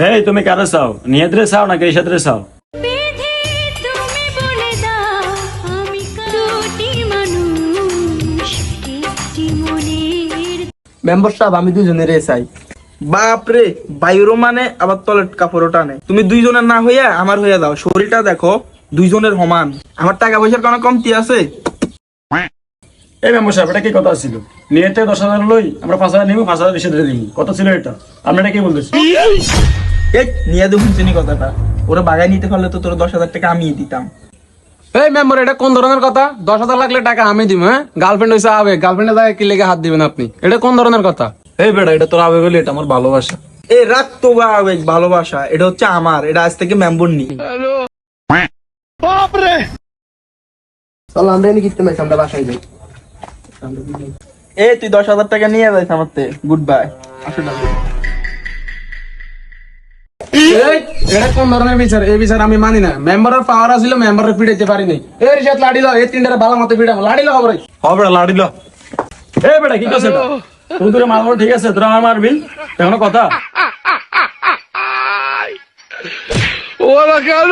এই তুমি কারে চাও, নিয়তরে চাও নাকি রিশাদরে চাও? বেঁধে তুমি বলে দাও আমি দুটি মানুষ একটি মনের। মেম্বার সাহেব আমি দুজনের চাই। বাপ রে, বাইরো মানে আবার তলের কাপড়ও টানে। তুমি দুইজনের না হইয়া আমার হইয়া দাও, শরীরটা দেখো দুইজনের সমান। আমার টাকা পয়সার কোনো কমতি আছে? এই মেম্বার সাহেব, এটা কি কথা ছিল? নিয়তে 10,000 লই, আমরা 5,000 নিবো, 5,000 রিশাদরে দিব, কথা ছিল এটা? আপনারা কি বলতেছেন? এই নিয়ে দেখুন চিনি কথাটা, ওরা বাগায় নিতে পারলে তো তোর 10,000 টাকা আমিই দিতাম। এই মেম্বার এটা কোন ধরনের কথা? 10,000 লাগলে টাকা আমি দিব? হ্যাঁ, গার্লফ্রেন্ড হইছে আবেগ, গার্লফ্রেন্ডের জায়গায় কি লেগে হাত দিবেন আপনি? এটা কোন ধরনের কথা? এই বেটা, এটা তোর আবেগ হলে এটা আমার ভালোবাসা। এই রাত তো বা আবেগ ভালোবাসা, এটা হচ্ছে আমার, এটা আজ থেকে মেম্বর নি। চল আমরা এনে কিনতে পাইছি, আমরা বাসায় যাই। এই তুই 10,000 টাকা নিয়ে যাইস আমার থেকে, গুড বাই। আসো না। এই, এটা কোন ধরনের বিচার? এই বিচার আমি মানি না। মেম্বারের পাওয়ার আছিল, মেম্বারের পিটাইতে পারি নাই। এই রিশাদ লাড়ি দাও, এই তিনটারে ভালো মতো পিটাবো। লাড়ি লাও ভাই। হবে লাড়ি ল। এই বেটা কি করছে এটা? তুমি তোরে মারবো, ঠিক আছে, তোরা আমার মারবি, এখনো কথা? ওরা কেন